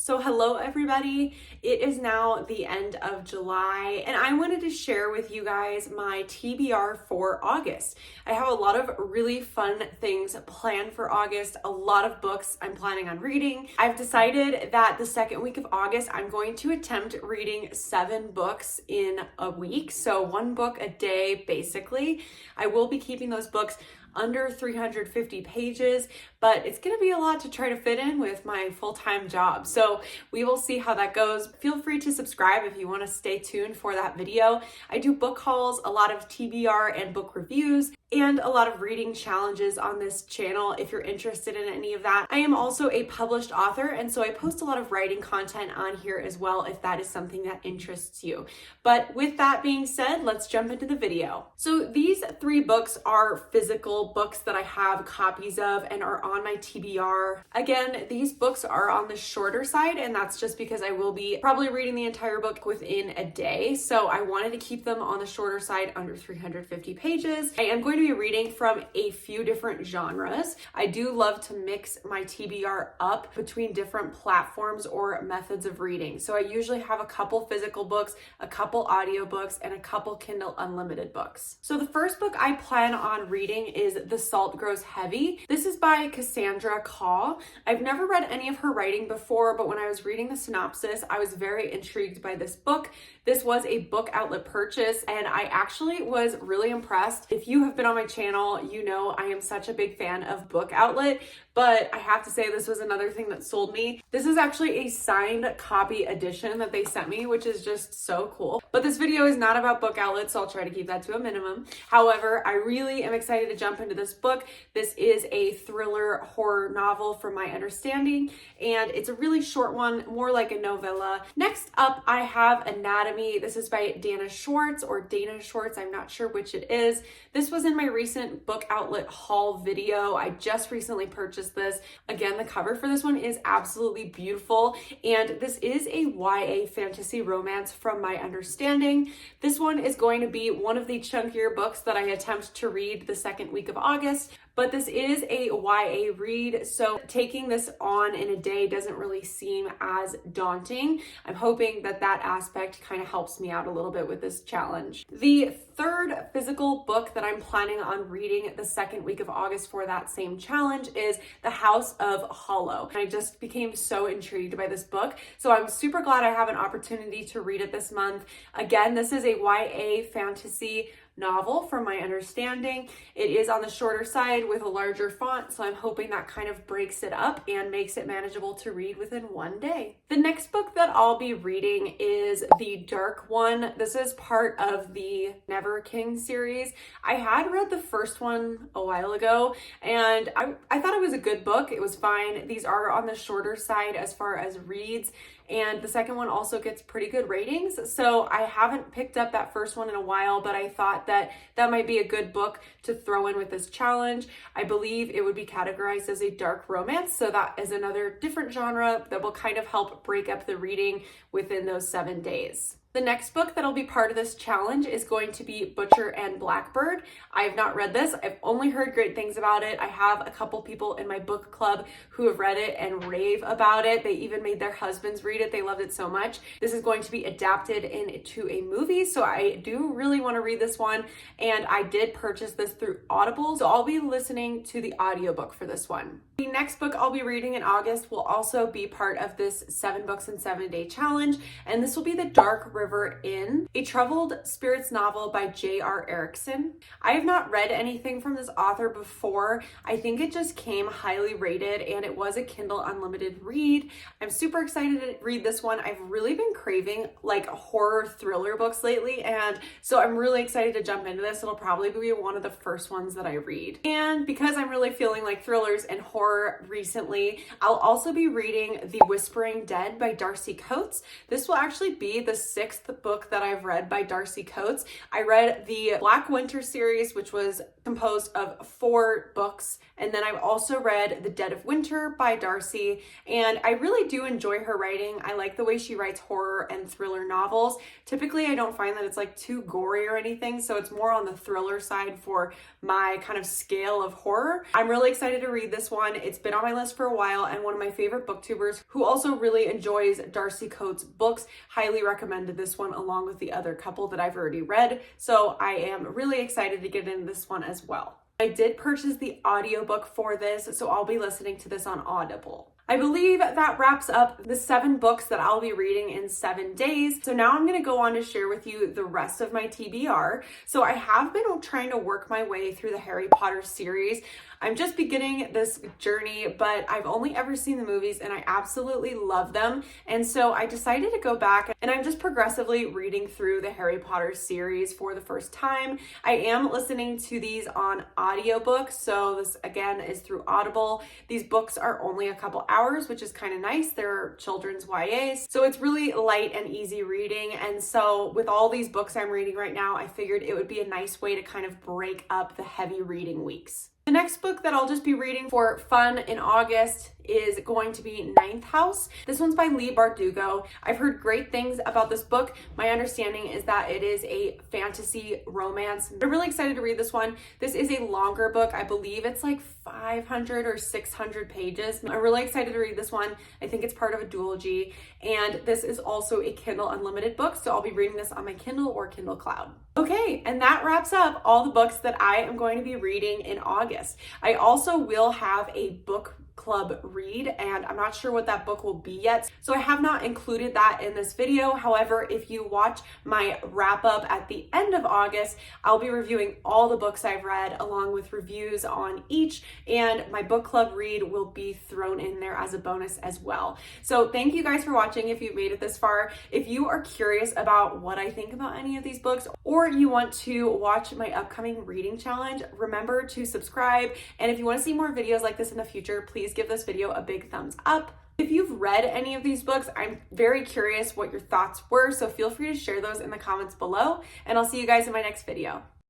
So hello everybody, it is now the end of July and I wanted to share with you guys my TBR for August. I have a lot of really fun things planned for August, a lot of books I'm planning on reading. I've decided that the second week of August I'm going to attempt reading 7 books in a week, so 1 book a day basically. I will be keeping those books under 350 pages, but it's gonna be a lot to try to fit in with my full-time job. So we will see how that goes. Feel free to subscribe if you wanna stay tuned for that video. I do book hauls, a lot of TBR and book reviews, and a lot of reading challenges on this channel if you're interested in any of that. I am also a published author, and so I post a lot of writing content on here as well if that is something that interests you. But with that being said, let's jump into the video. So these 3 books are physical books that I have copies of and are on my TBR. Again, these books are on the shorter side, and that's just because I will be probably reading the entire book within a day. So I wanted to keep them on the shorter side, under 350 pages. I am going to be reading from a few different genres. I do love to mix my TBR up between different platforms or methods of reading. So I usually have a couple physical books, a couple audiobooks, and a couple Kindle Unlimited books. So the first book I plan on reading is The Salt Grows Heavy. This is by Cassandra Khaw. I've never read any of her writing before, but when I was reading the synopsis, I was very intrigued by this book. This was a book outlet purchase, and I actually was really impressed. If you have been on my channel, you know I am such a big fan of book outlet, but I have to say this was another thing that sold me. This is actually a signed copy edition that they sent me, which is just so cool. But this video is not about book outlets, so I'll try to keep that to a minimum. However, I really am excited to jump into this book. This is a thriller horror novel from my understanding, and it's a really short one, more like a novella. Next up, I have Anatomy. This is by Dana Schwartz or Dana Schwartz. I'm not sure which it is. This was in my recent book outlet haul video. I just recently purchased this. Again, the cover for this one is absolutely beautiful, and this is a YA fantasy romance from my understanding. This one is going to be one of the chunkier books that I attempt to read the second week of August, but this is a YA read, so taking this on in a day doesn't really seem as daunting. I'm hoping that that aspect kind of helps me out a little bit with this challenge. The third physical book that I'm planning on reading the second week of August for that same challenge is The House of Hollow. I just became so intrigued by this book, so I'm super glad I have an opportunity to read it this month. Again, this is a YA fantasy novel from my understanding. It is on the shorter side with a larger font, so I'm hoping that kind of breaks it up and makes it manageable to read within one day. The next book that I'll be reading is The Dark One. This is part of the Never King series. I had read the first one a while ago, and I thought it was a good book. It was fine. These are on the shorter side as far as reads, and the second one also gets pretty good ratings. So I haven't picked up that first one in a while, but I thought that that might be a good book to throw in with this challenge. I believe it would be categorized as a dark romance, so that is another different genre that will kind of help break up the reading within those 7 days. The next book that'll be part of this challenge is going to be Butcher and Blackbird. I have not read this. I've only heard great things about it. I have a couple people in my book club who have read it and rave about it. They even made their husbands read it. They loved it so much. This is going to be adapted into a movie, so I do really want to read this one, and I did purchase this through Audible, so I'll be listening to the audiobook for this one. The next book I'll be reading in August will also be part of this 7 books in 7 day challenge, and this will be The Dark River Inn, a troubled spirits novel by J.R. Erickson. I have not read anything from this author before. I think it just came highly rated, and it was a Kindle Unlimited read. I'm super excited to read this one. I've really been craving like horror thriller books lately, and so I'm really excited to jump into this. It'll probably be one of the first ones that I read. And because I'm really feeling like thrillers and horror recently, I'll also be reading The Whispering Dead by Darcy Coates. This will actually be the 6th 6th book that I've read by Darcy Coates. I read the Black Winter series, which was composed of 4 books, and then I've also read The Dead of Winter by Darcy, and I really do enjoy her writing. I like the way she writes horror and thriller novels. Typically, I don't find that it's like too gory or anything, so it's more on the thriller side for my kind of scale of horror. I'm really excited to read this one. It's been on my list for a while, and one of my favorite booktubers who also really enjoys Darcy Coates' books highly recommended this one along with the other couple that I've already read. So I am really excited to get into this one as well. I did purchase the audiobook for this, so I'll be listening to this on Audible. I believe that wraps up the 7 books that I'll be reading in 7 days. So now I'm going to go on to share with you the rest of my TBR. So I have been trying to work my way through the Harry Potter series. I'm just beginning this journey, but I've only ever seen the movies and I absolutely love them. And so I decided to go back and I'm just progressively reading through the Harry Potter series for the first time. I am listening to these on audiobook. So this again is through Audible. These books are only a couple hours, which is kind of nice. They're children's YAs. So it's really light and easy reading. And so with all these books I'm reading right now, I figured it would be a nice way to kind of break up the heavy reading weeks. The next book that I'll just be reading for fun in August is going to be Ninth House. This one's by Leigh Bardugo. I've heard great things about this book. My understanding is that it is a fantasy romance. I'm really excited to read this one. This is a longer book. I believe it's like 500 or 600 pages. I'm really excited to read this one. I think it's part of a duology, and this is also a Kindle Unlimited book, so I'll be reading this on my Kindle or Kindle Cloud. Okay, and that wraps up all the books that I am going to be reading in August. I also will have a book club read, and I'm not sure what that book will be yet, so I have not included that in this video. However, if you watch my wrap up at the end of August, I'll be reviewing all the books I've read along with reviews on each, and my book club read will be thrown in there as a bonus as well. So thank you guys for watching if you've made it this far. If you are curious about what I think about any of these books, or you want to watch my upcoming reading challenge, remember to subscribe, and if you want to see more videos like this in the future, please give this video a big thumbs up. If you've read any of these books, I'm very curious what your thoughts were, so feel free to share those in the comments below, and I'll see you guys in my next video.